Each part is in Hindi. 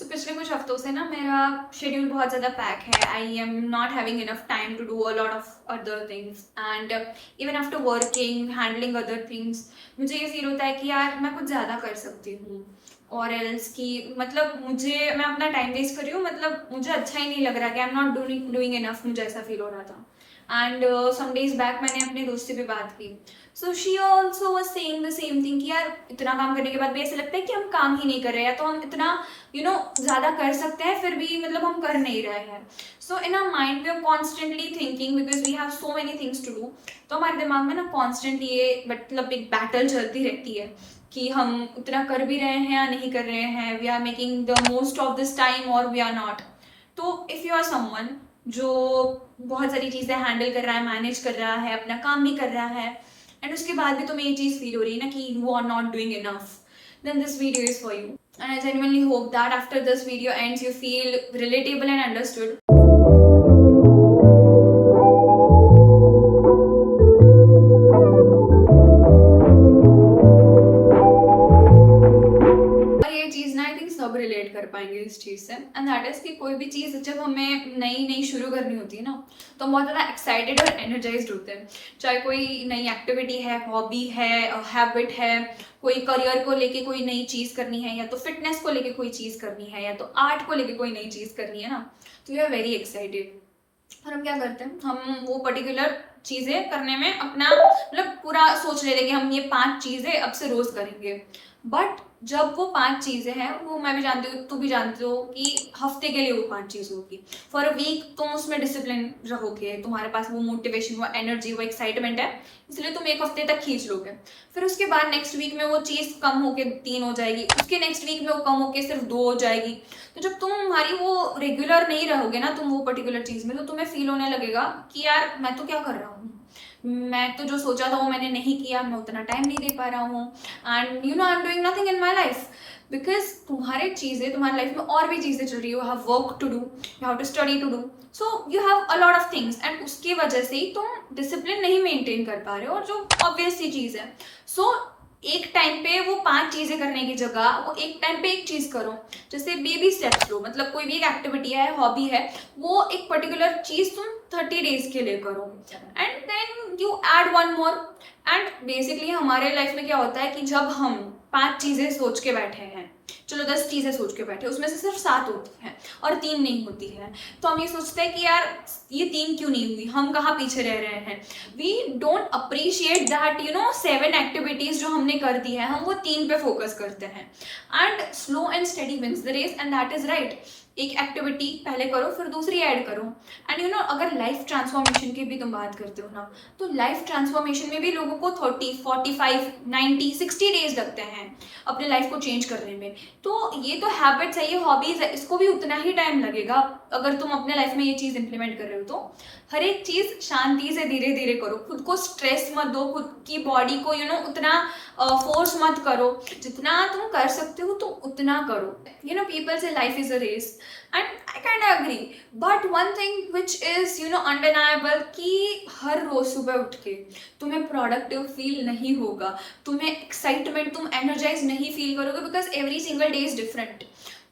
पिछले कुछ हफ्तों से ना मेरा शेड्यूल बहुत ज़्यादा पैक है। I am not having enough time to do a lot of other things and even after working handling other things मुझे ये फील होता है कि यार मैं कुछ ज़्यादा कर सकती हूँ। और एल्स की मतलब मुझे मैं अपना टाइम वेस्ट कर रही हूँ, मतलब मुझे अच्छा ही नहीं लग रहा कि आई एम नॉट डूइंग इनफ, मुझे ऐसा फील हो रहा था। एंड सम डेज बैक मैंने अपने दोस्त से भी बात की। So she also was saying the same thing कि यार इतना काम करने के बाद भी ऐसा लगता है कि हम काम ही नहीं कर रहे हैं, या तो हम इतना ज़्यादा कर सकते हैं फिर भी मतलब हम कर नहीं रहे हैं। So in our mind we are constantly thinking because we have so many things to do. तो हमारे दिमाग में ना कॉन्स्टेंटली ये मतलब एक बैटल चलती रहती है कि हम उतना कर भी रहे हैं या नहीं कर रहे हैं, we are making the most of this time और वी आर नॉट। तो इफ़ यू आर समवन जो बहुत सारी चीज़ें हैंडल कर रहा है, मैनेज कर रहा है, अपना काम भी कर रहा है, एंड उसके बाद भी तुम्हें ये चीज़ फील हो रही है ना कि you are not doing enough, then this video is for you. And I genuinely hope that after this video ends, you feel relatable and understood. और ये चीज़ ना आई थिंक सब रिलेट कर पाएंगे इस चीज़ से, एंड दैट इज़ कि कोई भी चीज़ जब हमें नई नई शुरू करनी होती है ना, तो हम बहुत ज़्यादा एक्साइटेड और एनर्जाइज्ड होते हैं। चाहे कोई नई एक्टिविटी है, हॉबी है, हैबिट है, कोई करियर को लेके कोई नई चीज़ करनी है, या तो फिटनेस को लेके कोई चीज़ करनी है, या तो आर्ट को लेके कोई नई चीज़ करनी है ना, तो यू आर वेरी एक्साइटेड। और हम क्या करते हैं, हम वो पर्टिकुलर चीज़ें करने में अपना मतलब पूरा सोच लेते हैं कि हम ये 5 चीज़ें अब से रोज़ करेंगे। बट जब वो 5 चीज़ें हैं, वो मैं भी जानती हूँ, तू भी जानते हो कि हफ्ते के लिए वो 5 चीज़ होगी। फॉर अ वीक तुम उसमें डिसिप्लिन रहोगे, तुम्हारे पास वो मोटिवेशन, वो एनर्जी, वो एक्साइटमेंट है, इसलिए तुम एक हफ्ते तक खींच लोगे। फिर उसके बाद नेक्स्ट वीक में वो चीज़ कम होके 3 हो जाएगी, उसके नेक्स्ट वीक में वो कम होके सिर्फ 2 हो जाएगी। तो जब तुम्हारी वो रेगुलर नहीं रहोगे ना तुम वो पर्टिकुलर चीज़ में, तो तुम्हें फील होने लगेगा कि यार मैं तो क्या कर रहा हूँ, मैं तो जो सोचा था वो मैंने नहीं किया, मैं उतना टाइम नहीं दे पा रहा हूँ, and I am doing nothing in my life. Because तुम्हारी लाइफ में और भी चीज़ें चल रही है, you have work to do, you have to study to do, so you have a lot of things, and उसकी वजह से ही तुम डिसिप्लिन नहीं मेंटेन कर पा रहे हो, और जो ऑब्वियस सी चीज़ है। सो एक टाइम पे वो 5 चीज़ें करने की जगह वो एक टाइम पे एक चीज़ करो। जैसे बेबी स्टेप्स लो, मतलब कोई भी एक एक्टिविटी है, हॉबी है, वो एक पर्टिकुलर चीज़ तुम 30 डेज के लिए करो, and then you add one more. And basically हमारे लाइफ में क्या होता है कि जब हम 5 चीज़ें सोच के बैठे हैं, चलो 10 चीज़ें सोच के बैठे, उसमें से सिर्फ 7 होती हैं और 3 नहीं होती है, तो हम ये सोचते हैं कि यार ये 3 क्यों नहीं हुई, हम कहाँ पीछे रह रहे हैं। We don't appreciate that 7 activities जो हमने कर दी है, हम वो 3 पे फोकस करते हैं। And slow and study wins the race, and that is right. एक एक्टिविटी पहले करो, फिर दूसरी ऐड करो। एंड अगर लाइफ ट्रांसफॉर्मेशन की भी तुम बात करते हो ना, तो लाइफ ट्रांसफॉर्मेशन में भी लोगों को 30, 45, 90, 60 डेज लगते हैं अपने लाइफ को चेंज करने में। तो ये तो हैबिट्स है, ये हॉबीज़ है, इसको भी उतना ही टाइम लगेगा अगर तुम अपने लाइफ में ये चीज़ इंप्लीमेंट कर रहे हो। तो हर एक चीज़ शांति से धीरे धीरे करो, खुद को स्ट्रेस मत दो, खुद की बॉडी को उतना फोर्स मत करो। जितना तुम कर सकते हो तुम उतना करो। पीपल से life is a race, and I can agree, but one thing which is undeniable कि हर रोज़ सुबह उठ के तुम्हें प्रोडक्टिव फील नहीं होगा, तुम्हें एक्साइटमेंट, तुम एनर्जाइज नहीं फील करोगे, because every single day is different.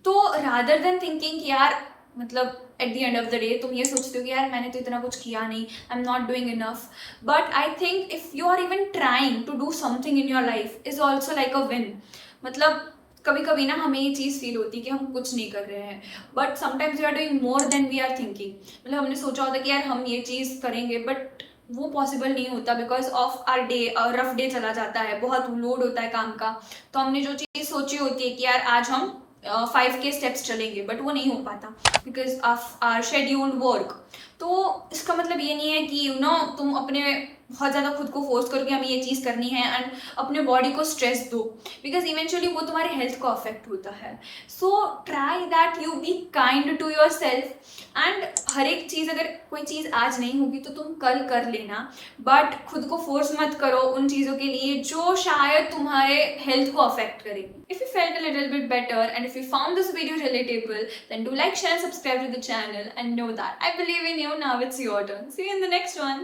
तो रादर देन थिंकिंग कि यार मतलब at the end of the day तुम ये सोचते हो कि यार मैंने तो इतना कुछ किया नहीं, I am not doing enough, but I think if you are even trying to do something in your life is also like a win. मतलब कभी कभी ना हमें ये चीज़ फील होती है कि हम कुछ नहीं कर रहे हैं, but sometimes we are doing more than we are thinking. मतलब हमने सोचा होता कि यार हम ये चीज़ करेंगे, बट वो पॉसिबल नहीं होता because of our day, rough day चला जाता है, बहुत लोड होता है काम का। तो हमने जो चीज़ सोची होती है कि यार आज हम 5 के स्टेप्स चलेंगे, बट वो नहीं हो पाता because of our scheduled work. तो इसका मतलब ये नहीं है कि तुम अपने बहुत ज़्यादा खुद को फोर्स करो कि हमें ये चीज़ करनी है, एंड अपने बॉडी को स्ट्रेस दो, बिकॉज इवेंचुअली वो तुम्हारे हेल्थ को अफेक्ट होता है। So try that you be kind to yourself, and हर एक चीज़, अगर कोई चीज़ आज नहीं होगी तो तुम कल कर लेना, बट खुद को फोर्स मत करो उन चीज़ों के लिए जो शायद तुम्हारे हेल्थ को अफेक्ट करेगी। If you felt a little bit better and if you found this video relatable, then do like, share, subscribe to the channel, and know that I believe in you. Now it's your turn. See you in the next one.